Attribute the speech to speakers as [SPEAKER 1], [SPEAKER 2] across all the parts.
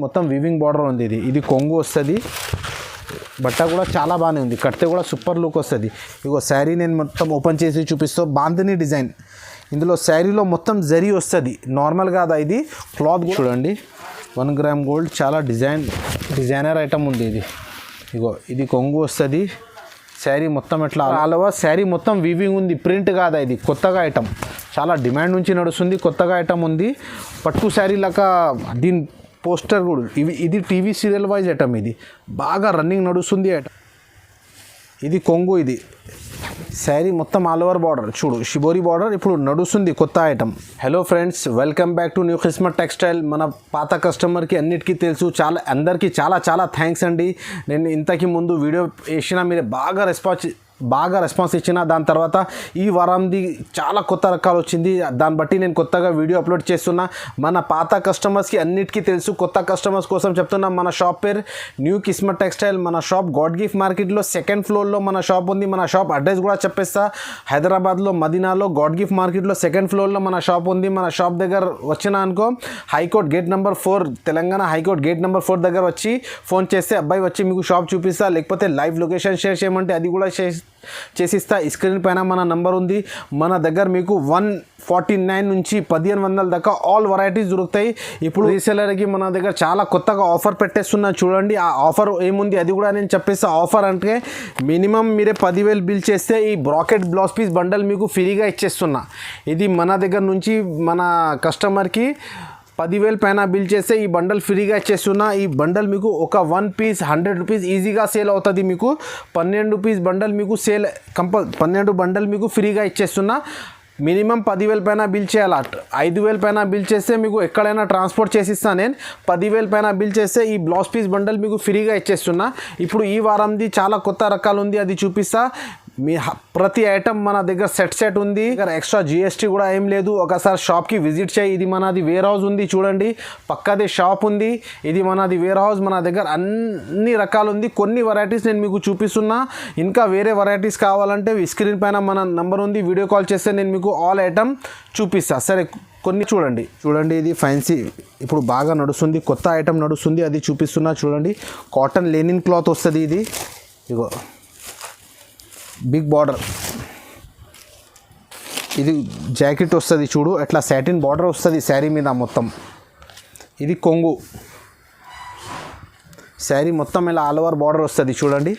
[SPEAKER 1] మొత్తం weaving border ఉంది. ఇది కొంగు వస్తుంది. బట్ట కూడా చాలా బాగానే ఉంది. కడితే కూడా సూపర్ లుక్ వస్తుంది. ఇగో శారీ నేను మొత్తం ఓపెన్ చేసి చూపిస్తూ బాందిని డిజైన్. ఇందులో శారీలో మొత్తం జరీ వస్తుంది. నార్మల్ కాదా, ఇది క్లాత్ చూడండి. 1 గ్రామ్ గోల్డ్ చాలా డిజైనర్ ఐటమ్ ఉంది. ఇగో ఇది కొంగు వస్తుంది. శారీ మొత్తం ఎట్లా ఆల్ ఓవర్ శారీ మొత్తం వీవింగ్ ఉంది. ప్రింట్ కాదా, ఇది కొత్తగా ఐటమ్. చాలా డిమాండ్ నుంచి నడుస్తుంది. కొత్తగా ఐటమ్ ఉంది. పట్టు శారీ లాగా దీని పోస్టర్ కూడా ఇది టీవీ సీరియల్ వైజ్ ఐటమ్. ఇది బాగా రన్నింగ్ నడుస్తుంది ఐటమ్. ఇది కొంగు. ఇది శారీ మొత్తం ఆల్ ఓవర్ బార్డర్ చూడు, షిబోరి బార్డర్ ఇప్పుడు నడుస్తుంది కొత్త item. Hello friends, welcome back to new Kismat textile. మన పాత కస్టమర్కి అన్నిటికీ తెలుసు, అందరికీ చాలా థ్యాంక్స్ అండి. నేను ఇంతకు ముందు వీడియో వేసినా మీరు బాగా రెస్పాన్స్ ఇచ్చిన. దాని తర్వాత ఈ వారంది చాలా కొత్త రకాలు వచ్చింది. దాన్ని బట్టి నేను కొత్తగా వీడియో అప్లోడ్ చేస్తున్నా. మన పాత కస్టమర్స్కి అన్నిటికీ తెలుసు, కొత్త కస్టమర్స్ కోసం చెప్తున్నా. మన షాప్ పేరు న్యూ కిస్మత్ టెక్స్టైల్. మన షాప్ గాడ్ గిఫ్ట్ మార్కెట్లో 2nd ఫ్లోర్లో మన షాప్ ఉంది. మన షాప్ అడ్రస్ కూడా చెప్పేస్తా. హైదరాబాద్లో మదీనాలో గాడ్ గిఫ్ట్ మార్కెట్లో 2nd ఫ్లోర్లో మన షాప్ ఉంది. మన షాప్ దగ్గర వచ్చినా అనుకో, high court gate number 4, Telangana high court gate number 4 దగ్గర వచ్చి ఫోన్ చేస్తే అబ్బాయి వచ్చి మీకు షాప్ చూపిస్తా. లేకపోతే లైవ్ లొకేషన్ షేర్ చేయమంటే అది కూడా చేసిస్తా. స్క్రీన్ పైన మన నంబర్ ఉంది. మన దగ్గర మీకు 149 నుంచి 1500 దాకా ఆల్ వెరైటీస్ దొరుకుతాయి. ఇప్పుడు రీసెలర్కి మన దగ్గర చాలా కొత్తగా ఆఫర్ పెట్టేస్తున్నా చూడండి. ఆ ఆఫర్ ఏముంది అది కూడా నేను చెప్పేస్తా. ఆఫర్ అంటే మినిమం మీరే 10,000 బిల్ చేస్తే ఈ బ్రాకెట్ బ్లౌజ్ పీస్ బండల్ మీకు ఫ్రీగా ఇచ్చేస్తున్నా. ఇది మన దగ్గర నుంచి మన కస్టమర్కి 10,000 పైన బిల్ చేస్తే ఈ బండల్ ఫ్రీగా ఇచ్చేస్తున్నా. ఈ బండల్ మీకు ఒక 1 పీస్ 100 రూపీస్ ఈజీగా సేల్ అవుతుంది. మీకు 12 పీస్ బండల్ మీకు 12 బండల్ మీకు ఫ్రీగా ఇచ్చేస్తున్నా. మినిమం 10,000 పైన బిల్ చేయాలి. 5,000 పైన బిల్ చేస్తే మీకు ఎక్కడైనా ట్రాన్స్పోర్ట్ చేసిస్తా. నేను 10,000 పైన బిల్ చేస్తే ఈ బ్లౌజ్ పీస్ బండల్ మీకు ఫ్రీగా ఇచ్చేస్తున్నా. ఇప్పుడు ఈ వారంది చాలా కొత్త రకాలు ఉంది, అది చూపిస్తా. మీ ప్రతి ఐటమ్ మన దగ్గర సెట్ ఉంది. ఇక్కడ ఎక్స్ట్రా GST కూడా ఏం లేదు. ఒకసారి షాప్కి విజిట్ చేయి. ఇది మనది వేర్ హౌస్ ఉంది చూడండి, పక్కదే షాప్ ఉంది. ఇది మనది వేర్ హౌస్. మన దగ్గర అన్ని రకాలు ఉంది. కొన్ని వెరైటీస్ నేను మీకు చూపిస్తున్నా. ఇంకా వేరే వెరైటీస్ కావాలంటే స్క్రీన్ పైన మన నంబర్ ఉంది, వీడియో కాల్ చేస్తే నేను మీకు ఆల్ ఐటమ్ చూపిస్తా. సరే, కొన్ని చూడండి. ఇది ఫ్యాన్సీ ఇప్పుడు బాగా నడుస్తుంది, కొత్త ఐటమ్ నడుస్తుంది, అది చూపిస్తున్నా చూడండి. కాటన్ లెనిన్ క్లాత్ వస్తుంది. ఇది ఇగో బిగ్ బార్డర్. ఇది జాకెట్ వస్తుంది చూడు, అట్లా సాటిన్ బార్డర్ వస్తుంది శారీ మీద మొత్తం. ఇది కొంగు. శారీ మొత్తం ఇలా ఆల్ ఓవర్ బార్డర్ వస్తుంది చూడండి.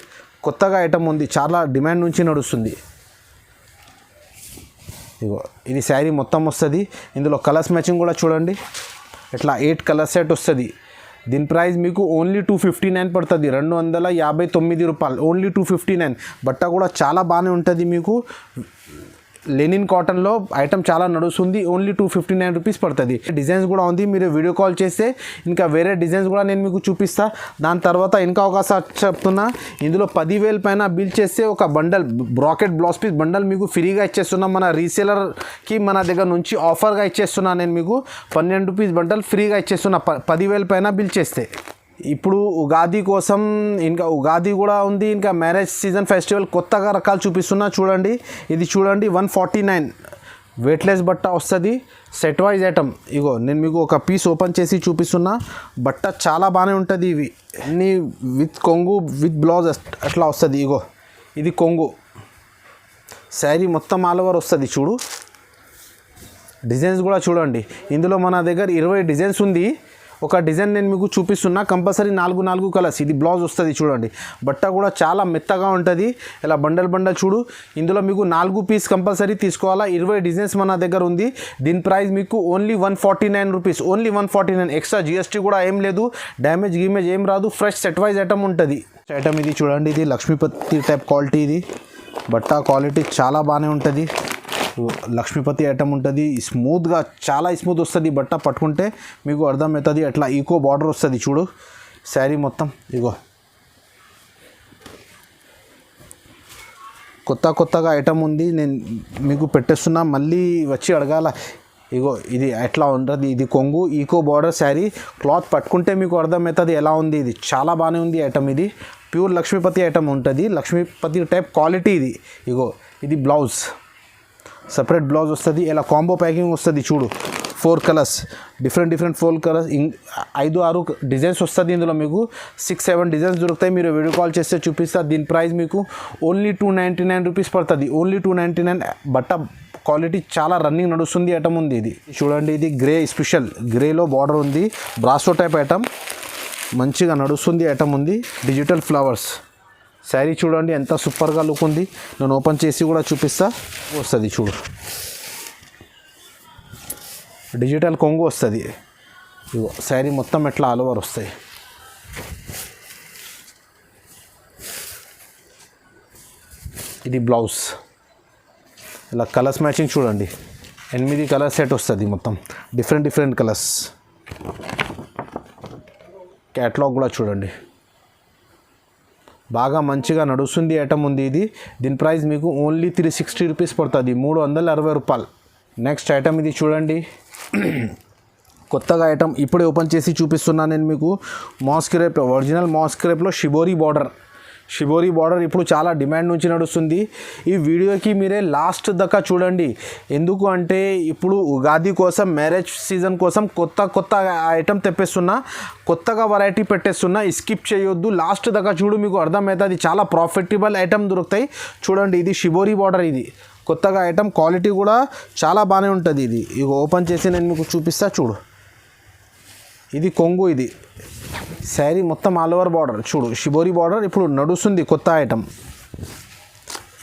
[SPEAKER 1] కొత్తగా ఐటమ్ ఉంది, చాలా డిమాండ్ నుంచి నడుస్తుంది. ఇగో ఇది శారీ మొత్తం వస్తుంది. ఇందులో కలర్స్ మ్యాచింగ్ కూడా చూడండి. ఇట్లా 8 కలర్ సెట్ వస్తుంది. దీని ప్రైస్ మీకు ఓన్లీ 259 పడుతుంది. 259 రూపాయలు, ఓన్లీ 259. బట్ట కూడా చాలా బాగానే ఉంటుంది. మీకు లెనిన్ కాటన్లో ఐటమ్ చాలా నడుస్తుంది. ఓన్లీ 259 రూపీస్ పడుతుంది. డిజైన్స్ కూడా ఉంది, మీరు వీడియో కాల్ చేస్తే ఇంకా వేరే డిజైన్స్ కూడా నేను మీకు చూపిస్తా. దాని తర్వాత ఇంకా ఒకసారి చెప్తున్నా, ఇందులో 10,000 పైన బిల్ చేస్తే ఒక bundle bracket blouse piece bundle మీకు ఫ్రీగా ఇచ్చేస్తున్నా. మన రీసేలర్కి మన దగ్గర నుంచి ఆఫర్గా ఇచ్చేస్తున్నా. నేను మీకు 12 పీస్ బండల్ ఫ్రీగా ఇచ్చేస్తున్నా 10,000 పైన బిల్ చేస్తే. ఇప్పుడు ఉగాది కోసం ఇంకా ఉగాది కూడా ఉంది, ఇంకా మ్యారేజ్ సీజన్ ఫెస్టివల్ కొత్తగా రకాలు చూపిస్తున్నా చూడండి. ఇది చూడండి 149 వెయిట్లెస్ బట్ట వస్తుంది. Set wise item. ఇగో నేను మీకు ఒక పీస్ ఓపెన్ చేసి చూపిస్తున్నా. బట్ట చాలా బాగానే ఉంటుంది. ఇవి అన్నీ విత్ కొంగు విత్ బ్లౌజ్ అట్లా వస్తుంది. ఇగో ఇది కొంగు. శారీ మొత్తం ఆల్ ఓవర్ వస్తుంది చూడు. డిజైన్స్ కూడా చూడండి. ఇందులో మన దగ్గర 20 డిజైన్స్ ఉంది. ఒక డిజైన్ నేను మీకు చూపిస్తున్నా. Compulsory 4 colours. ఇది బ్లౌజ్ వస్తుంది చూడండి. బట్ట కూడా చాలా మెత్తగా ఉంటుంది. ఇలా బండల్ చూడు. ఇందులో మీకు 4 పీస్ కంపల్సరీ తీసుకోవాలా. 20 డిజైన్స్ మన దగ్గర ఉంది. దీని ప్రైస్ మీకు only 149 rupees, only 149. Extra GST కూడా ఏం లేదు, డ్యామేజ్ ఏం రాదు. ఫ్రెష్ సెట్ వైజ్ ఐటమ్ ఉంటుంది. ఐటమ్ ఇది చూడండి. ఇది లక్ష్మీపతి టైప్ క్వాలిటీ. ఇది బట్ట క్వాలిటీ చాలా బాగానే ఉంటుంది. లక్ష్మీపతి ఐటమ్ ఉంటుంది. స్మూత్గా చాలా స్మూత్ వస్తుంది. బట్ట పట్టుకుంటే మీకు అర్థమవుతుంది. అట్లా ఈకో బార్డర్ వస్తుంది చూడు శారీ మొత్తం. ఇగో కొత్తగా ఐటమ్ ఉంది, నేను మీకు పెట్టేస్తున్నా. మళ్ళీ వచ్చి అడగాల. ఇగో ఇది ఎట్లా ఉంటుంది. ఇది కొంగు ఈకో బార్డర్ శారీ. క్లాత్ పట్టుకుంటే మీకు అర్థమవుతుంది ఎలా ఉంది. ఇది చాలా బాగానే ఉంది ఐటమ్. ఇది ప్యూర్ లక్ష్మీపతి ఐటమ్ ఉంటుంది. లక్ష్మీపతి టైప్ క్వాలిటీ ఇది. ఇగో ఇది బ్లౌజ్, సపరేట్ బ్లౌజ్ వస్తుంది. ఇలా కాంబో ప్యాకింగ్ వస్తుంది చూడు. 4 కలర్స్, డిఫరెంట్ 4 కలర్స్, 5-6 డిజైన్స్ వస్తుంది ఇందులో. మీకు 6-7 డిజైన్స్ దొరుకుతాయి. మీరు వీడియో కాల్ చేస్తే చూపిస్తా. దీని ప్రైస్ మీకు ఓన్లీ 299 రూపీస్ పడుతుంది. ఓన్లీ 299. బట్ట క్వాలిటీ చాలా రన్నింగ్ నడుస్తుంది ఐటమ్ ఉంది. ఇది చూడండి, ఇది గ్రే స్పెషల్, గ్రేలో బార్డర్ ఉంది, బ్రాసో టైప్ ఐటమ్, మంచిగా నడుస్తుంది ఐటమ్ ఉంది. డిజిటల్ ఫ్లవర్స్ శారీ చూడండి ఎంత సూపర్గా లుక్ ఉంది. నేను ఓపెన్ చేసి కూడా చూపిస్తా. వస్తుంది చూడు, డిజిటల్ కొంగు వస్తుంది. ఇగో శారీ మొత్తం ఎట్లా ఆల్ ఓవర్ వస్తాయి. ఇది బ్లౌజ్. ఇలా కలర్స్ మ్యాచింగ్ చూడండి, 8 కలర్ సెట్ వస్తుంది మొత్తం, డిఫరెంట్ కలర్స్. క్యాటలాగ్ కూడా చూడండి, బాగా మంచిగా నడుస్తుంది ఐటమ్ ఉంది ఇది. దీని ప్రైస్ మీకు ఓన్లీ 360 రూపీస్ పడుతుంది, 360 రూపాయలు. నెక్స్ట్ ఐటమ్ ఇది చూడండి, కొత్తగా ఐటమ్ ఇప్పుడే ఓపెన్ చేసి చూపిస్తున్నాను నేను మీకు. మాస్క్ క్రేప్, ఒరిజినల్ మాస్క్ క్రేప్లో షిబోరి బార్డర్ ఇప్పుడు చాలా డిమాండ్ నుంచి నడుస్తుంది. ఈ వీడియోకి మీరే లాస్ట్ దాకా చూడండి. ఎందుకు అంటే ఇప్పుడు ఉగాది కోసం, మ్యారేజ్ సీజన్ కోసం కొత్త ఐటమ్ తెప్పిస్తున్నా, కొత్తగా వెరైటీ పెట్టేస్తున్నా. స్కిప్ చేయొద్దు, లాస్ట్ దాకా చూడు, మీకు అర్థమవుతుంది. చాలా ప్రాఫిటబుల్ ఐటమ్ దొరుకుతాయి. చూడండి, ఇది షిబోరి బార్డర్, ఇది కొత్తగా ఐటమ్, క్వాలిటీ కూడా చాలా బాగానే ఉంటుంది. ఇది ఇక ఓపెన్ చేసి నేను మీకు చూపిస్తా చూడు. ఇది కొంగు, ఇది శారీ మొత్తం ఆల్ ఓవర్ బార్డర్ చూడు, షిబోరి బార్డర్ ఇప్పుడు నడుస్తుంది, కొత్త ఐటమ్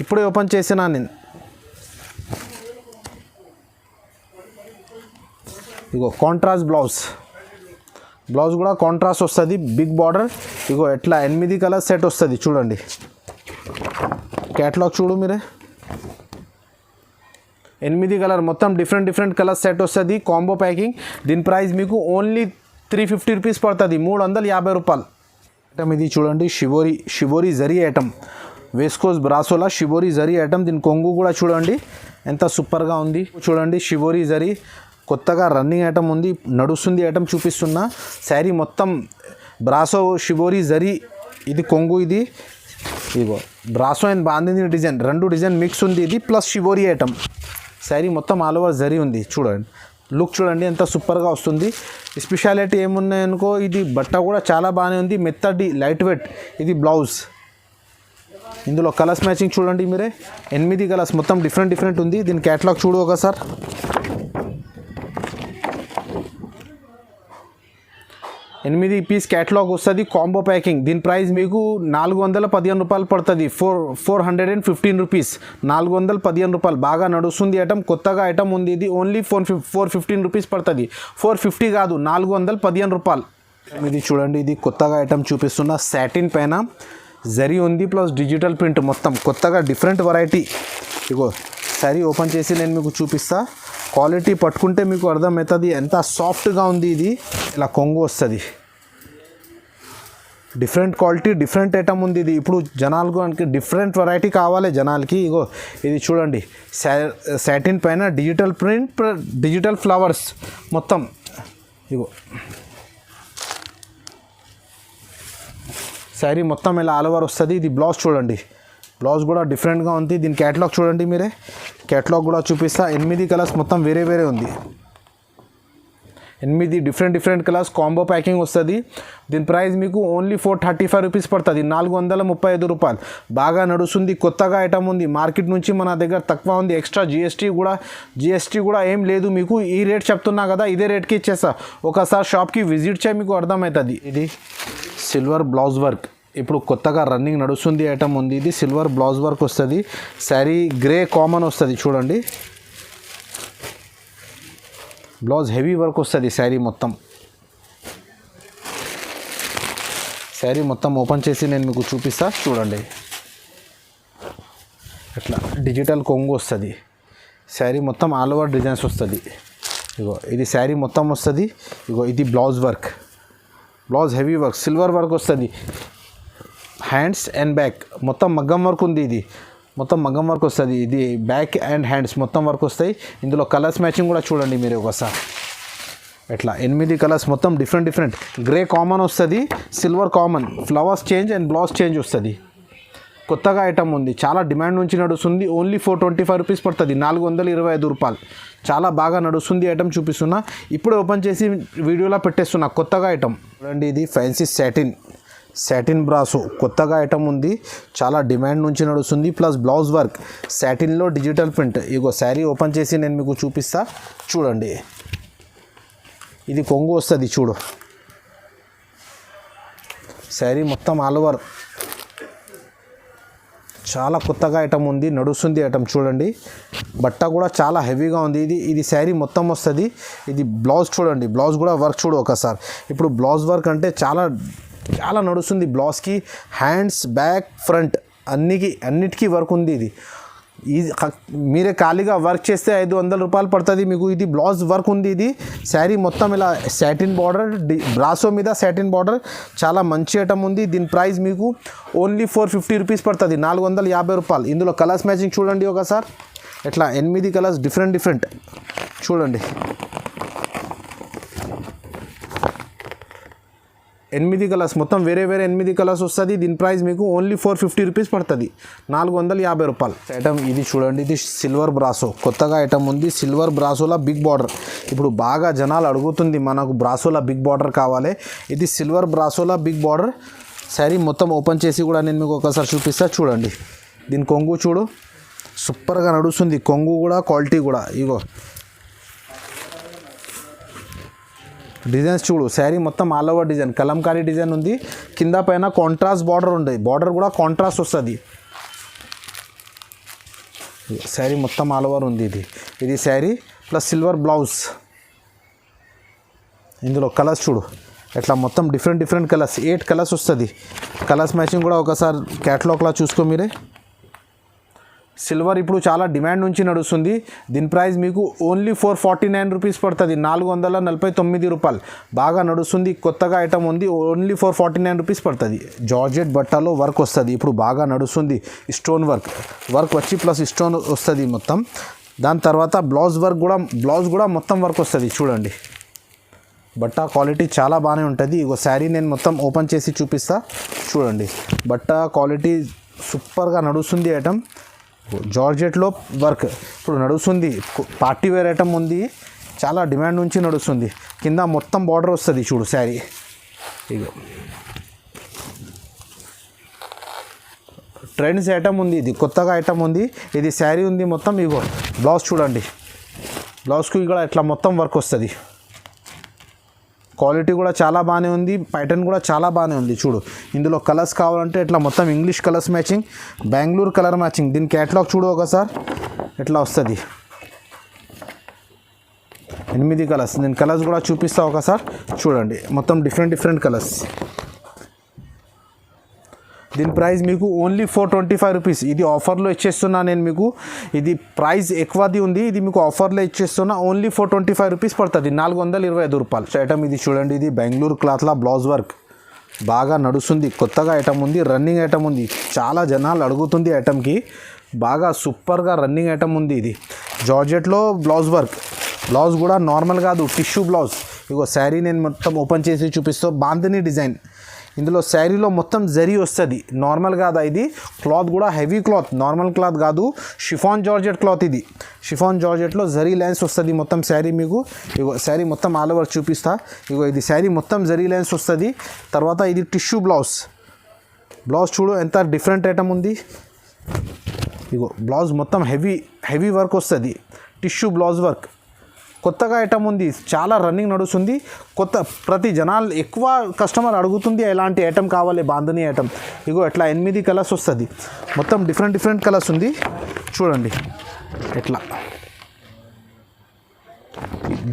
[SPEAKER 1] ఇప్పుడే ఓపెన్ చేసినా నేను. ఇగో కాంట్రాస్ట్ బ్లౌజ్ కూడా కాంట్రాస్ట్ వస్తుంది, బిగ్ బార్డర్. ఇగో ఎట్లా 8 కలర్ సెట్ వస్తుంది చూడండి. క్యాటలాగ్ చూడు మీరే, 8 కలర్ మొత్తం డిఫరెంట్ కలర్ సెట్ వస్తుంది, కాంబో ప్యాకింగ్. దీని ప్రైస్ మీకు ఓన్లీ 350 రూపీస్ పడుతుంది, 350 రూపాయలు. ఐటమ్ ఇది చూడండి, షిబోరి జరీ ఐటమ్, వేస్కోస్ బ్రాసోలా షిబోరి జరీ ఐటమ్. దీని కొంగు కూడా చూడండి ఎంత సూపర్గా ఉంది. చూడండి, షిబోరి జరీ కొత్తగా రన్నింగ్ ఐటమ్ ఉంది, నడుస్తుంది ఐటమ్ చూపిస్తున్నా. శారీ మొత్తం బ్రాసో షిబోరి జరీ, ఇది కొంగు. ఇది ఇదిగో brasso and bandhani design, 2 design mix ఉంది. ఇది ప్లస్ షిబోరి ఐటమ్. శారీ మొత్తం ఆల్ ఓవర్ జరీ ఉంది. చూడండి, లుక్ చూడండి ఎంత సూపర్గా వస్తుంది. స్పెషాలిటీ ఏమున్నాయనుకో, ఇది బట్ట కూడా చాలా బాగానే ఉంది, మెత్తడి, లైట్ వెయిట్. ఇది బ్లౌజ్. ఇందులో కలర్స్ మ్యాచింగ్ చూడండి మీరే, 8 కలర్స్ మొత్తం డిఫరెంట్ ఉంది. దీని క్యాటలాగ్ చూడు ఒకసారి. 8 పీస్ క్యాటలాగ్ వస్తుంది, కాంబో ప్యాకింగ్. దీని ప్రైస్ మీకు 415 రూపాయలు పడుతుంది, 415 రూపీస్, 415 రూపాయలు. బాగా నడుస్తుంది ఐటమ్, కొత్తగా ఐటమ్ ఉంది. ఇది ఓన్లీ 415 రూపీస్ పడుతుంది, 450 కాదు, 415 రూపాయలు. ఇది చూడండి, ఇది కొత్తగా ఐటమ్ చూపిస్తున్న, సాటిన్ పైన జరీ ఉంది ప్లస్ డిజిటల్ ప్రింట్, మొత్తం కొత్తగా డిఫరెంట్ వెరైటీ. ఇగో శారీ ఓపెన్ చేసి నేను మీకు చూపిస్తా. క్వాలిటీ పట్టుకుంటే మీకు అర్థమవుతుంది ఎంత సాఫ్ట్గా ఉంది. ఇది ఇలా కొంగు వస్తుంది, డిఫరెంట్ క్వాలిటీ, డిఫరెంట్ ఐటమ్ ఉంది. ఇది ఇప్పుడు జనాలకు డిఫరెంట్ వెరైటీ కావాలి జనాలకి. ఇగో ఇది చూడండి, సాటిన్ పైన డిజిటల్ ప్రింట్, డిజిటల్ ఫ్లవర్స్ మొత్తం. ఇగో శారీ మొత్తం ఇలా ఆల్ ఓవర్ వస్తుంది. ఇది బ్లౌజ్ చూడండి, బ్లౌజ్ కూడా డిఫరెంట్గా ఉంది. దీని క్యాటలాగ్ చూడండి మీరే, క్యాటలాగ్ కూడా చూపిస్తా. 8 కలర్స్ మొత్తం వేరే ఉంది, 8 డిఫరెంట్ కలర్స్, కాంబో ప్యాకింగ్ వస్తుంది. దీని ప్రైస్ మీకు ఓన్లీ 435 రూపీస్ పడుతుంది, 435 రూపాయలు. బాగా నడుస్తుంది, కొత్తగా ఐటమ్ ఉంది, మార్కెట్ నుంచి మన దగ్గర తక్కువ ఉంది. ఎక్స్ట్రా జిఎస్టీ కూడా ఏం లేదు. మీకు ఈ రేట్ చెప్తున్నా కదా, ఇదే రేట్కి ఇచ్చేస్తా. ఒకసారి షాప్కి విజిట్ చేయి, మీకు అర్థమవుతుంది. ఇది సిల్వర్ బ్లౌజ్ వర్క్, ఇప్పుడు కొత్తగా రన్నింగ్ నడుస్తుంది ఐటమ్ ఉంది. ఇది సిల్వర్ బ్లౌజ్ వర్క్ వస్తుంది. శారీ గ్రే కామన్ వస్తుంది చూడండి, బ్లౌజ్ హెవీ వర్క్ వస్తుంది. శారీ మొత్తం ఓపెన్ చేసి నేను మీకు చూపిస్తా చూడండి. ఇట్లా డిజిటల్ కొంగు వస్తుంది. శారీ మొత్తం ఆల్ ఓవర్ డిజైన్స్ వస్తుంది. ఇగో ఇది శారీ మొత్తం వస్తుంది. ఇగో ఇది blouse work, blouse heavy work, silver work వస్తుంది. హ్యాండ్స్ అండ్ బ్యాక్ మొత్తం మగ్గం వర్క్ ఉంది. ఇది మొత్తం మగ్గం వర్క్ వస్తుంది. ఇది బ్యాక్ అండ్ హ్యాండ్స్ మొత్తం వర్క్ వస్తాయి. ఇందులో కలర్స్ మ్యాచింగ్ కూడా చూడండి మీరు ఒకసారి. ఇట్లా 8 కలర్స్ మొత్తం డిఫరెంట్. గ్రే కామన్ వస్తుంది, silver common, flowers change and blouse change వస్తుంది. కొత్తగా ఐటమ్ ఉంది, చాలా డిమాండ్ నుంచి నడుస్తుంది. ఓన్లీ 425 రూపీస్ పడుతుంది, 425 రూపాయలు. చాలా బాగా నడుస్తుంది ఐటమ్ చూపిస్తున్నా. ఇప్పుడే ఓపెన్ చేసి వీడియోలో పెట్టేస్తున్నా కొత్తగా ఐటమ్. చూడండి, ఇది ఫ్యాన్సీ సాటిన్ బ్రాసో కొత్తగా ఐటమ్ ఉంది, చాలా డిమాండ్ నుంచి నడుస్తుంది. ప్లస్ బ్లౌజ్ వర్క్ సాటిన్లో డిజిటల్ ప్రింట్. ఇగో శారీ ఓపెన్ చేసి నేను మీకు చూపిస్తా చూడండి. ఇది కొంగు వస్తుంది చూడు. శారీ మొత్తం ఆల్ ఓవర్ చాలా కొత్తగా ఐటమ్ ఉంది, నడుస్తుంది ఐటమ్ చూడండి. బట్ట కూడా చాలా హెవీగా ఉంది. ఇది శారీ మొత్తం వస్తుంది. ఇది బ్లౌజ్ చూడండి, బ్లౌజ్ కూడా వర్క్ చూడు ఒకసారి. ఇప్పుడు బ్లౌజ్ వర్క్ అంటే చాలా నడుస్తుంది. బ్లౌజ్కి హ్యాండ్స్, బ్యాక్, ఫ్రంట్ అన్నిటికీ వర్క్ ఉంది. ఇది మీరే ఖాళీగా వర్క్ చేస్తే 500 రూపాయలు పడుతుంది మీకు. ఇది బ్లౌజ్ వర్క్ ఉంది. ఇది శారీ మొత్తం ఇలా సాటిన్ బార్డర్, బ్రాసో మీద సాటిన్ బార్డర్, చాలా మంచి ఐటమ్ ఉంది. దీని ప్రైస్ మీకు ఓన్లీ 450 రూపీస్ పడుతుంది, 450 రూపాయలు. ఇందులో కలర్స్ మ్యాచింగ్ చూడండి ఒకసారి. ఇట్లా 8 కలర్స్ డిఫరెంట్ చూడండి. 8 కలర్స్ మొత్తం వేరే 8 కలర్స్ వస్తుంది. దీని ప్రైస్ మీకు ఓన్లీ 450 రూపీస్ పడుతుంది, 450 రూపాయలు. ఐటమ్ ఇది చూడండి, ఇది సిల్వర్ బ్రాసో కొత్తగా ఐటమ్ ఉంది. సిల్వర్ బ్రాసోలా బిగ్ బార్డర్. ఇప్పుడు బాగా జనాలు అడుగుతుంది మనకు బ్రాసోలా బిగ్ బార్డర్ కావాలి. ఇది సిల్వర్ బ్రాసోలా బిగ్ బార్డర్. శారీ మొత్తం ఓపెన్ చేసి కూడా నేను మీకు ఒకసారి చూపిస్తా చూడండి. దీని కొంగు చూడు, సూపర్గా నడుస్తుంది. కొంగు కూడా క్వాలిటీ కూడా. ఇగో డిజైన్స్ చూడు, శారీ మొత్తం all over design, Kalamkari design ఉంది. కింద పైన కాంట్రాస్ట్ బార్డర్ ఉంది, బార్డర్ కూడా కాంట్రాస్ట్ వస్తుంది. శారీ మొత్తం ఆల్ ఓవర్ ఉంది. ఇది శారీ ప్లస్ సిల్వర్ బ్లౌజ్. ఇందులో కలర్స్ చూడు, ఇట్లా మొత్తం డిఫరెంట్ కలర్స్, 8 కలర్స్ వస్తుంది. కలర్స్ మ్యాచింగ్ కూడా ఒకసారి క్యాటలాగ్లా చూసుకో మీరే. సిల్వర్ ఇప్పుడు చాలా డిమాండ్ నుంచి నడుస్తుంది. దీని ప్రైస్ మీకు ఓన్లీ 449 రూపీస్ పడుతుంది, 449 రూపాయలు. బాగా నడుస్తుంది, కొత్తగా ఐటమ్ ఉంది. ఓన్లీ 449 రూపీస్ పడుతుంది. జార్జెట్ బట్టలో వర్క్ వస్తుంది, ఇప్పుడు బాగా నడుస్తుంది. స్టోన్ వర్క్ వచ్చి ప్లస్ స్టోన్ వస్తుంది మొత్తం. దాని తర్వాత బ్లౌజ్ కూడా మొత్తం వర్క్ వస్తుంది చూడండి. బట్ట క్వాలిటీ చాలా బాగానే ఉంటుంది. ఇగో శారీ నేను మొత్తం ఓపెన్ చేసి చూపిస్తా చూడండి. బట్ట క్వాలిటీ సూపర్గా నడుస్తుంది ఐటమ్. జార్జెట్లో వర్క్ ఇప్పుడు నడుస్తుంది. పార్టీ వేర్ ఐటమ్ ఉంది, చాలా డిమాండ్ నుంచి నడుస్తుంది. కింద మొత్తం బార్డర్ వస్తుంది చూడు శారీ. ఇగో ట్రెండ్స్ ఐటమ్ ఉంది, ఇది కొత్తగా ఐటమ్ ఉంది. ఇది శారీ ఉంది మొత్తం. ఇగో బ్లౌజ్ చూడండి, బ్లౌజ్కి కూడా ఇట్లా మొత్తం వర్క్ వస్తుంది. క్వాలిటీ కూడా చాలా బాగానే ఉంది, ప్యాటర్న్ కూడా చాలా బాగానే ఉంది చూడు. ఇందులో కలర్స్ కావాలంటే ఇట్లా మొత్తం English colours matching, Bengaluru colour matching. దీని క్యాటలాగ్ చూడు ఒకసారి, ఇట్లా వస్తుంది. 8 కలర్స్. నేను కలర్స్ కూడా చూపిస్తా ఒకసారి చూడండి. మొత్తం డిఫరెంట్ కలర్స్. దీని ప్రైస్ మీకు ఓన్లీ 425 రూపీస్. ఇది ఆఫర్లో ఇచ్చేస్తున్నా నేను మీకు. ఇది ప్రైస్ ఎక్కువది ఉంది, ఇది మీకు ఆఫర్లో ఇచ్చేస్తున్నా. ఓన్లీ 425 రూపీస్ పడుతుంది, 425 రూపాయలు. ఐటమ్ ఇది చూడండి, ఇది బెంగళూరు క్లాత్లా బ్లౌజ్ వర్క్ బాగా నడుస్తుంది. కొత్తగా ఐటమ్ ఉంది, రన్నింగ్ ఐటమ్ ఉంది. చాలా జనాలు అడుగుతుంది ఐటమ్కి, బాగా సూపర్గా రన్నింగ్ ఐటమ్ ఉంది. ఇది జార్జెట్లో బ్లౌజ్ వర్క్. బ్లౌజ్ కూడా నార్మల్ కాదు, టిష్యూ బ్లౌజ్. ఇగో శారీ నేను మొత్తం ఓపెన్ చేసి చూపిస్తా. బాందిని డిజైన్. ఇందులో శారీలో మొత్తం జరీ వస్తుంది, నార్మల్ కాదా. ఇది క్లాత్ కూడా హెవీ క్లాత్, నార్మల్ క్లాత్ కాదు. Chiffon georgette cloth. ఇది షిఫాన్ జార్జెట్లో జరీ లైన్స్ వస్తుంది మొత్తం శారీ మీకు. ఇగో శారీ మొత్తం ఆల్ ఓవర్ చూపిస్తా. ఇగో ఇది శారీ మొత్తం జరీ లైన్స్ వస్తుంది. తర్వాత ఇది టిష్యూ బ్లౌజ్ చూడు ఎంత డిఫరెంట్ ఐటమ్ ఉంది. ఇగో బ్లౌజ్ మొత్తం హెవీ వర్క్ వస్తుంది, టిష్యూ బ్లౌజ్ వర్క్. కొత్తగా ఐటమ్ ఉంది, చాలా రన్నింగ్ నడుస్తుంది. ప్రతి జనాలు ఎక్కువ కస్టమర్ అడుగుతుంది ఎలాంటి ఐటమ్ కావాలి, బాంధని ఐటమ్. ఇగో ఇట్లా 8 కలర్స్ వస్తుంది, మొత్తం డిఫరెంట్ కలర్స్ ఉంది చూడండి. ఇట్లా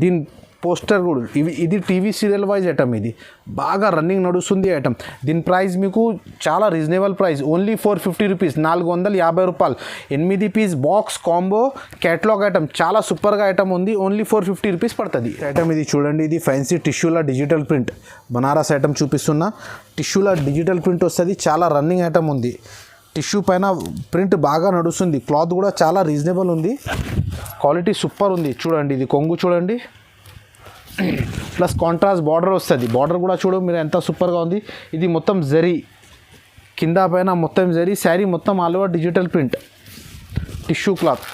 [SPEAKER 1] దీని పోస్టర్ కూడా ఇది టీవీ సీరియల్ వైజ్ ఐటమ్. ఇది బాగా రన్నింగ్ నడుస్తుంది ఐటమ్. దీని ప్రైస్ మీకు చాలా రీజనబుల్ ప్రైస్, ఓన్లీ 450 రూపీస్, 450 రూపాయలు. 8 piece box combo catalogue item, చాలా సూపర్గా ఐటమ్ ఉంది. ఓన్లీ 450 రూపీస్ పడుతుంది ఐటమ్. ఇది చూడండి, ఇది ఫ్యాన్సీ టిష్యూలా డిజిటల్ ప్రింట్ బనారస్ ఐటమ్ చూపిస్తున్నా. టిష్యూలా డిజిటల్ ప్రింట్ వస్తుంది, చాలా రన్నింగ్ ఐటమ్ ఉంది. టిష్యూ పైన ప్రింట్ బాగా నడుస్తుంది. క్లాత్ కూడా చాలా రీజనబుల్ ఉంది, క్వాలిటీ సూపర్ ఉంది చూడండి. ఇది కొంగు చూడండి, ప్లస్ కాంట్రాస్ట్ బార్డర్ వస్తుంది. బార్డర్ కూడా చూడు మీరు ఎంత సూపర్గా ఉంది. ఇది మొత్తం జరీ కింద పైన మొత్తం జరీ, శారీ మొత్తం all over digital print, tissue cloth.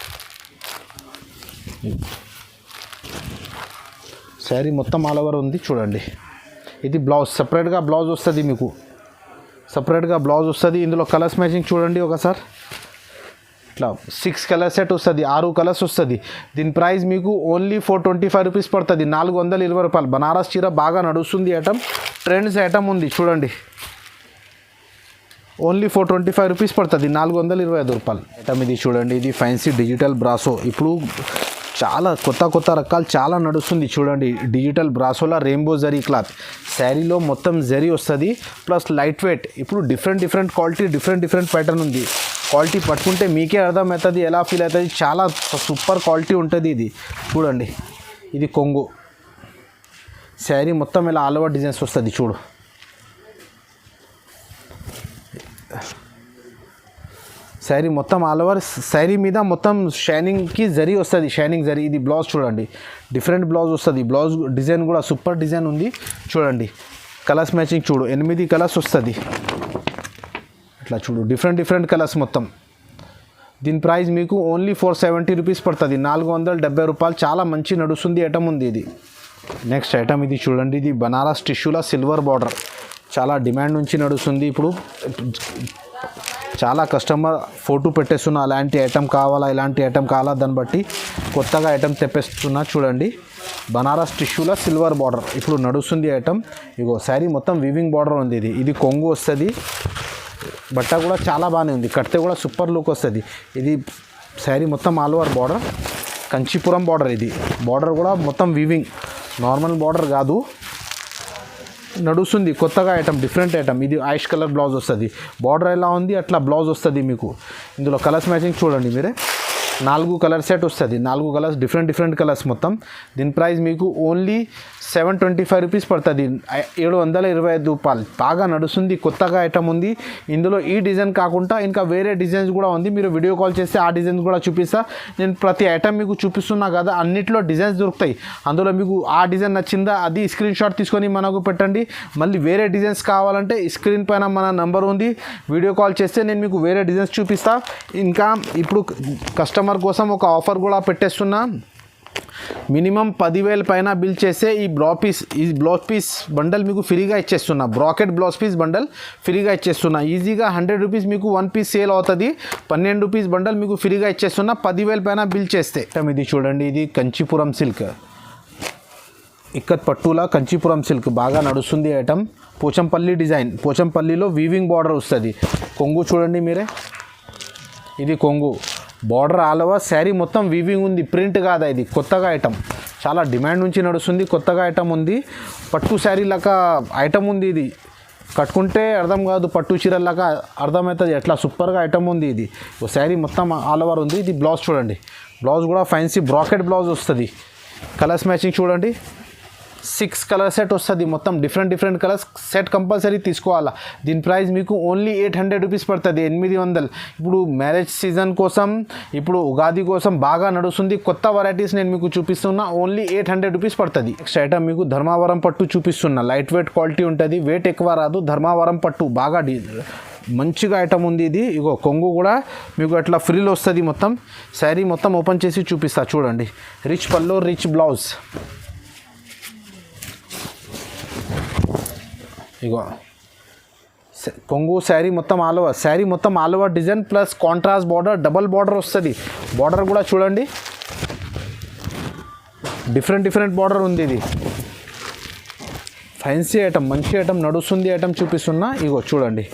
[SPEAKER 1] Sari మొత్తం ఆల్ ఓవర్ ఉంది చూడండి. ఇది బ్లౌజ్, సపరేట్గా బ్లౌజ్ వస్తుంది మీకు, సపరేట్గా బ్లౌజ్ వస్తుంది. ఇందులో కలర్స్ మ్యాచింగ్ చూడండి ఒకసారి. ఇట్లా 6 కలర్ సెట్ వస్తుంది, 6 కలర్స్ వస్తుంది. దీని ప్రైస్ మీకు ఓన్లీ 425 రూపీస్ పడుతుంది, 420 రూపాయలు. బనారస్ చీర బాగా నడుస్తుంది ఐటమ్, ట్రెండ్స్ ఐటమ్ ఉంది చూడండి. ఓన్లీ 425 రూపీస్ పడుతుంది, 425 రూపాయలు ఐటమ్. ఇది చూడండి, ఇది ఫ్యాన్సీ డిజిటల్ బ్రాసో. ఇప్పుడు చాలా కొత్త రకాలు చాలా నడుస్తుంది చూడండి. డిజిటల్ బ్రాసోలా రెయిన్బో జరీ క్లాత్, శారీలో మొత్తం జరీ వస్తుంది ప్లస్ లైట్ వెయిట్. ఇప్పుడు డిఫరెంట్ క్వాలిటీ, డిఫరెంట్ ప్యాటర్న్ ఉంది. క్వాలిటీ పట్టుకుంటే మీకే అర్థమవుతుంది ఎలా ఫీల్ అవుతుంది. చాలా సూపర్ క్వాలిటీ ఉంటుంది ఇది చూడండి. ఇది కొంగు, శారీ మొత్తం ఇలా ఆల్ ఓవర్ డిజైన్స్ వస్తుంది చూడు. శారీ మొత్తం ఆల్ ఓవర్, శారీ మీద మొత్తం షైనింగ్కి జరీ వస్తుంది, షైనింగ్ జరీ. ఇది బ్లౌజ్ చూడండి, డిఫరెంట్ బ్లౌజ్ వస్తుంది. బ్లౌజ్ డిజైన్ కూడా సూపర్ డిజైన్ ఉంది చూడండి. కలర్స్ మ్యాచింగ్ చూడు, 8 కలర్స్ వస్తుంది ఇట్లా చూడు, డిఫరెంట్ కలర్స్ మొత్తం. దీని ప్రైస్ మీకు ఓన్లీ 470 రూపీస్ పడుతుంది, 470 రూపాయలు. చాలా మంచి నడుస్తుంది ఐటమ్ ఉంది ఇది. నెక్స్ట్ ఐటమ్ ఇది చూడండి, ఇది బనారస్ టిష్యూలో సిల్వర్ బార్డర్, చాలా డిమాండ్ నుంచి నడుస్తుంది. ఇప్పుడు చాలా కస్టమర్ ఫోటో పెట్టేస్తున్నా, అలాంటి ఐటమ్ కావాలా, ఇలాంటి ఐటమ్ కావాలా, దాన్ని బట్టి కొత్తగా ఐటమ్ తెప్పిస్తున్నా చూడండి. బనారస్ టిష్యూలో సిల్వర్ బార్డర్ ఇప్పుడు నడుస్తుంది ఐటమ్. ఇగో శారీ మొత్తం వీవింగ్ బార్డర్ ఉంది. ఇది కొంగు వస్తుంది, బట్ట కూడా చాలా బాగానే ఉంది, కడితే కూడా సూపర్ లుక్ వస్తుంది. ఇది శారీ మొత్తం all over border, Kanchipuram border. ఇది బార్డర్ కూడా మొత్తం వీవింగ్, నార్మల్ బార్డర్ కాదు, నడుస్తుంది కొత్తగా ఐటమ్, డిఫరెంట్ ఐటమ్. ఇది ఐష్ కలర్ బ్లౌజ్ వస్తుంది, బార్డర్ ఎలా ఉంది అట్లా బ్లౌజ్ వస్తుంది మీకు. ఇందులో కలర్స్ మ్యాచింగ్ చూడండి మీరే, 4 కలర్ సెట్ వస్తుంది, 4 కలర్స్, డిఫరెంట్ కలర్స్ మొత్తం. దీని ప్రైస్ మీకు ఓన్లీ 725 రూపీస్ పడుతుంది, 725 రూపాయలు. బాగా నడుస్తుంది, కొత్తగా ఐటమ్ ఉంది. ఇందులో ఈ డిజైన్ కాకుండా ఇంకా వేరే డిజైన్స్ కూడా ఉంది. మీరు వీడియో కాల్ చేస్తే ఆ డిజైన్స్ కూడా చూపిస్తా. నేను ప్రతి ఐటమ్ మీకు చూపిస్తున్నా కదా, అన్నిట్లో డిజైన్స్ దొరుకుతాయి. అందులో మీకు ఆ డిజైన్ నచ్చిందా అది స్క్రీన్ షాట్ తీసుకొని మనకు పెట్టండి. మళ్ళీ వేరే డిజైన్స్ కావాలంటే స్క్రీన్ పైన మన నంబర్ ఉంది, వీడియో కాల్ చేస్తే నేను మీకు వేరే డిజైన్స్ చూపిస్తా. ఇంకా ఇప్పుడు కస్టమర్ కోసం ఒక ఆఫర్ కూడా పెట్టేస్తున్నా. మినిమం 10,000 పైన బిల్ చేస్తే ఈ బ్లౌజ్ పీస్ బండల్ మీకు ఫ్రీగా ఇచ్చేస్తున్నా. బ్రాకెట్ బ్లౌజ్ పీస్ బండల్ ఫ్రీగా ఇచ్చేస్తున్నా. ఈజీగా 100 రూపీస్ మీకు 1 పీస్ సేల్ అవుతుంది. 12 రూపీస్ బండల్ మీకు ఫ్రీగా ఇచ్చేస్తున్నా 10,000 పైన బిల్ చేస్తే. ఇది చూడండి, ఇది కంచీపురం సిల్క్, ఇక్కత్ పట్టులా కంచీపురం సిల్క్ బాగా నడుస్తుంది ఐటమ్. పోచంపల్లి డిజైన్, పోచంపల్లిలో వీవింగ్ బార్డర్ వస్తుంది. కొంగు చూడండి మీరే, ఇది కొంగు బార్డర్ ఆల్ ఓవర్, శారీ మొత్తం వీవింగ్ ఉంది, ప్రింట్ కాదా. ఇది కొత్తగా ఐటమ్, చాలా డిమాండ్ నుంచి నడుస్తుంది, కొత్తగా ఐటమ్ ఉంది. పట్టు శారీ లాగా ఐటమ్ ఉంది. ఇది కట్టుకుంటే అర్థం కాదు, పట్టు చీరలాగా అర్థమవుతుంది, ఎట్లా సూపర్గా ఐటమ్ ఉంది. ఇది శారీ మొత్తం ఆల్ ఓవర్ ఉంది. ఇది బ్లౌజ్ చూడండి, బ్లౌజ్ కూడా ఫ్యాన్సీ బ్రాకెట్ బ్లౌజ్ వస్తుంది. కలర్స్ మ్యాచింగ్ చూడండి, 6 కలర్ సెట్ వస్తుంది మొత్తం, డిఫరెంట్ కలర్స్ సెట్ కంపల్సరీ తీసుకోవాలా. దీని ప్రైస్ మీకు ఓన్లీ 800 రూపీస్ పడుతుంది, 800. ఇప్పుడు మ్యారేజ్ సీజన్ కోసం, ఇప్పుడు ఉగాది కోసం బాగా నడుస్తుంది. కొత్త వెరైటీస్ నేను మీకు చూపిస్తున్నా, ఓన్లీ 800 రూపీస్ పడుతుంది. నెక్స్ట్ ఐటమ్ మీకు ధర్మావరం పట్టు చూపిస్తున్నా, లైట్ వెయిట్ క్వాలిటీ ఉంటుంది, వెయిట్ ఎక్కువ రాదు. ధర్మావరం పట్టు బాగా మంచిగా ఐటమ్ ఉంది. ఇది ఇగో కొంగు కూడా మీకు అట్లా ఫ్రీలో వస్తుంది. మొత్తం శారీ మొత్తం ఓపెన్ చేసి చూపిస్తా చూడండి. రిచ్ పల్లో, రిచ్ బ్లౌజ్. ఇగో కొంగు శారీ మొత్తం ఆల్ ఓవర్, శారీ మొత్తం all over design plus contrast border, double border వస్తుంది. బార్డర్ కూడా చూడండి, డిఫరెంట్ బార్డర్ ఉంది. ఇది ఫ్యాన్సీ ఐటమ్, మంచి ఐటమ్ నడుస్తుంది ఐటమ్ చూపిస్తున్నా. ఇగో చూడండి,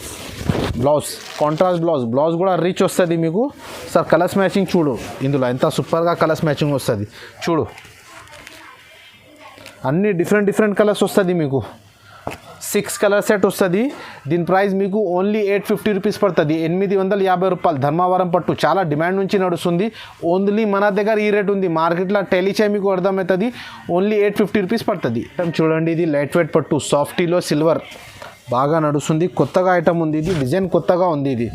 [SPEAKER 1] బ్లౌజ్ కాంట్రాస్ట్ బ్లౌజ్ కూడా రిచ్ వస్తుంది మీకు. సార్ కలర్స్ మ్యాచింగ్ చూడు, ఇందులో ఎంత సూపర్గా కలర్స్ మ్యాచింగ్ వస్తుంది చూడు. అన్ని డిఫరెంట్ కలర్స్ వస్తుంది మీకు. 6 కలర్ సెట్ వస్తుంది. దీని ప్రైస్ మీకు ఓన్లీ 850 రూపీస్ పడుతుంది, 850 రూపాయలు. ధర్మావరం పట్టు చాలా డిమాండ్ నుంచి నడుస్తుంది. ఓన్లీ మన దగ్గర ఈ రేట్ ఉంది, మార్కెట్లో టెలిచే మీకు అర్థమవుతుంది. ఓన్లీ 850 రూపీస్ పడుతుంది. చూడండి, ఇది లైట్ వెయిట్ పట్టు, సాఫ్టీలో సిల్వర్ బాగా నడుస్తుంది. కొత్తగా ఐటమ్ ఉంది, ఇది డిజైన్ కొత్తగా ఉంది. ఇది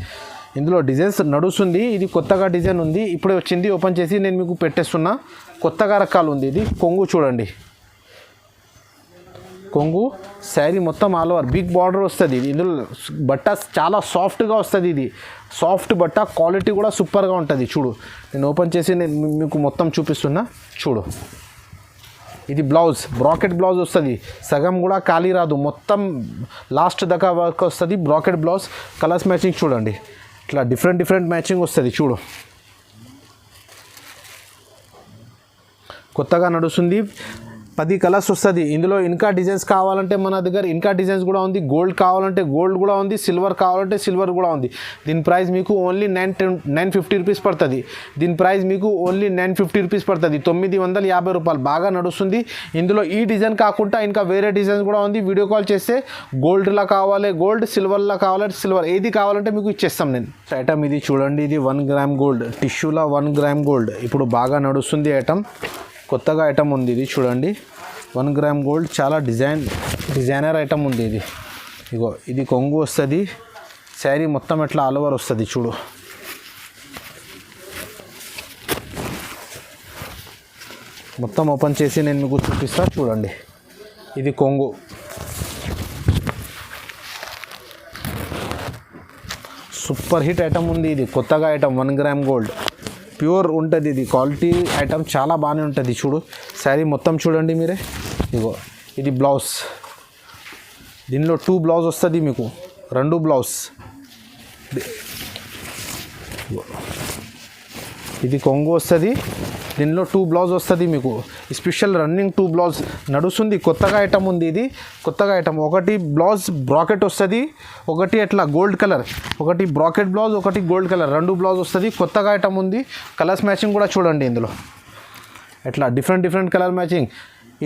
[SPEAKER 1] ఇందులో డిజైన్స్ నడుస్తుంది, ఇది కొత్తగా డిజైన్ ఉంది, ఇప్పుడే వచ్చింది. ఓపెన్ చేసి నేను మీకు పెట్టేస్తున్నా. కొత్తగా రకాలు ఉంది. ఇది కొంగు చూడండి, కొంగు శారీ మొత్తం ఆల్ ఓవర్ బిగ్ బార్డర్ వస్తుంది. ఇందులో బట్ట చాలా సాఫ్ట్గా వస్తుంది. ఇది సాఫ్ట్ బట్ట, క్వాలిటీ కూడా సూపర్గా ఉంటుంది. చూడు నేను ఓపెన్ చేసి నేను మీకు మొత్తం చూపిస్తున్నా. చూడు ఇది బ్లౌజ్, బ్రాకెట్ బ్లౌజ్ వస్తుంది. సగం కూడా ఖాళీ రాదు, మొత్తం లాస్ట్ దాకా వర్క్ వస్తుంది. బ్రాకెట్ బ్లౌజ్, కలర్స్ మ్యాచింగ్ చూడండి, ఇట్లా డిఫరెంట్ మ్యాచింగ్ వస్తుంది. చూడు కొత్తగా నడుస్తుంది. 10 కలర్స్ వస్తుంది. ఇందులో ఇంకా డిజైన్స్ కావాలంటే మన దగ్గర ఇంకా డిజైన్స్ కూడా ఉంది. గోల్డ్ కావాలంటే గోల్డ్ కూడా ఉంది, సిల్వర్ కావాలంటే సిల్వర్ కూడా ఉంది. దీని ప్రైస్ మీకు ఓన్లీ 950 రూపీస్ పడుతుంది. దీని ప్రైస్ మీకు ఓన్లీ 950 రూపీస్ పడుతుంది, 950 రూపాయలు. బాగా నడుస్తుంది. ఇందులో ఈ డిజైన్ కాకుండా ఇంకా వేరే డిజైన్స్ కూడా ఉంది. వీడియో కాల్ చేస్తే గోల్డ్లా కావాలి గోల్డ్, సిల్వర్లా కావాలి సిల్వర్, ఏది కావాలంటే మీకు ఇచ్చేస్తాం నేను. ఐటమ్ ఇది చూడండి, ఇది 1 గ్రామ్ గోల్డ్, టిష్యూలా 1 గ్రామ్ గోల్డ్ ఇప్పుడు బాగా నడుస్తుంది ఐటమ్. కొత్తగా ఐటమ్ ఉంది ఇది చూడండి, 1 గ్రామ్ గోల్డ్. చాలా డిజైనర్ ఐటమ్ ఉంది ఇది. ఇగో ఇది కొంగు వస్తుంది, శారీ మొత్తం ఎట్లా ఆల్ ఓవర్ వస్తుంది. చూడు మొత్తం ఓపెన్ చేసి నేను మీకు చూపిస్తా. చూడండి ఇది కొంగు, సూపర్ హిట్ ఐటమ్ ఉంది ఇది. కొత్తగా ఐటమ్ 1 గ్రామ్ గోల్డ్, ప్యూర్ ఉంటుంది ఇది. క్వాలిటీ ఐటమ్ చాలా బాగానే ఉంటుంది. చూడు శారీ మొత్తం చూడండి మీరే. ఇగో ఇది బ్లౌజ్, దీనిలో 2 బ్లౌజ్ వస్తుంది మీకు, 2 బ్లౌజ్. ఇది కొంగు వస్తుంది, దీనిలో 2 బ్లౌజ్ వస్తుంది మీకు. స్పెషల్ రన్నింగ్ 2 బ్లౌజ్ నడుస్తుంది. కొత్తగా ఐటమ్ ఉంది ఇది, కొత్తగా ఐటమ్. ఒకటి బ్లౌజ్ బ్రాకెట్ వస్తుంది, ఒకటి అట్లా గోల్డ్ కలర్, ఒకటి బ్రాకెట్ బ్లౌజ్, ఒకటి గోల్డ్ కలర్, 2 బ్లౌజ్ వస్తుంది. కొత్తగా ఐటమ్ ఉంది. కలర్స్ మ్యాచింగ్ కూడా చూడండి ఇందులో, ఎట్లా డిఫరెంట్ కలర్ మ్యాచింగ్.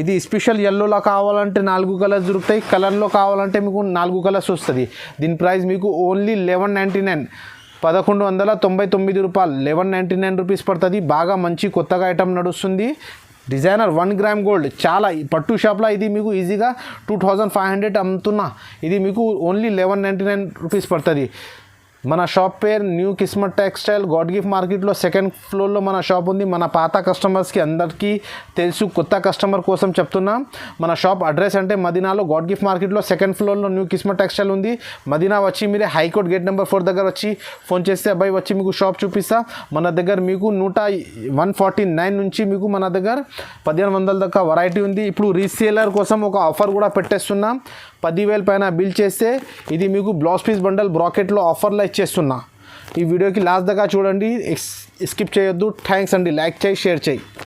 [SPEAKER 1] ఇది స్పెషల్ ఎల్లోలో కావాలంటే 4 కలర్స్ దొరుకుతాయి, కలర్లో కావాలంటే మీకు 4 కలర్స్ వస్తుంది. దీని ప్రైస్ మీకు ఓన్లీ 1199, 1199 రూపాయలు, 1199 రూపీస్ పడుతుంది. బాగా మంచి కొత్తగా ఐటమ్ నడుస్తుంది. Designer 1 gram gold. చాలా పట్టు షాప్లో ఇది మీకు ఈజీగా 2500 అమ్ముతున్నా, ఇది మీకు ఓన్లీ 1199 రూపీస్ పడుతుంది. మన షాప్ పేరు new Kismat textile, God gift మార్కెట్లో 2nd ఫ్లోర్లో మన షాప్ ఉంది. మన పాత కస్టమర్స్కి అందరికీ తెలుసు, కొత్త కస్టమర్ కోసం చెప్తున్నా. మన షాప్ అడ్రస్ అంటే మదీనాలో గాడ్ గిఫ్ట్ మార్కెట్లో 2nd ఫ్లోర్లో న్యూ కిస్మత్ టెక్స్టైల్ ఉంది. మదీనా వచ్చి మీరే హైకోర్ట్ గేట్ నెంబర్ 4 దగ్గర వచ్చి ఫోన్ చేస్తే అబ్బాయి వచ్చి మీకు షాప్ చూపిస్తా. మన దగ్గర మీకు 149 నుంచి మీకు మన దగ్గర 1500 దాకా వెరైటీ ఉంది. ఇప్పుడు రీసేలర్ కోసం ఒక ఆఫర్ కూడా పెట్టేస్తున్నాం. 10,000 పైన బిల్ చేస్తే ఇది మీకు బ్లౌజ్ పీస్ బండల్ బ్రాకెట్లో ఆఫర్లో ఇచ్చేస్తున్నా. ఈ వీడియోకి లాస్ట్ దాకా చూడండి, స్కిప్ చేయొద్దు. థ్యాంక్స్ అండి. లైక్ చేయి, షేర్ చేయి.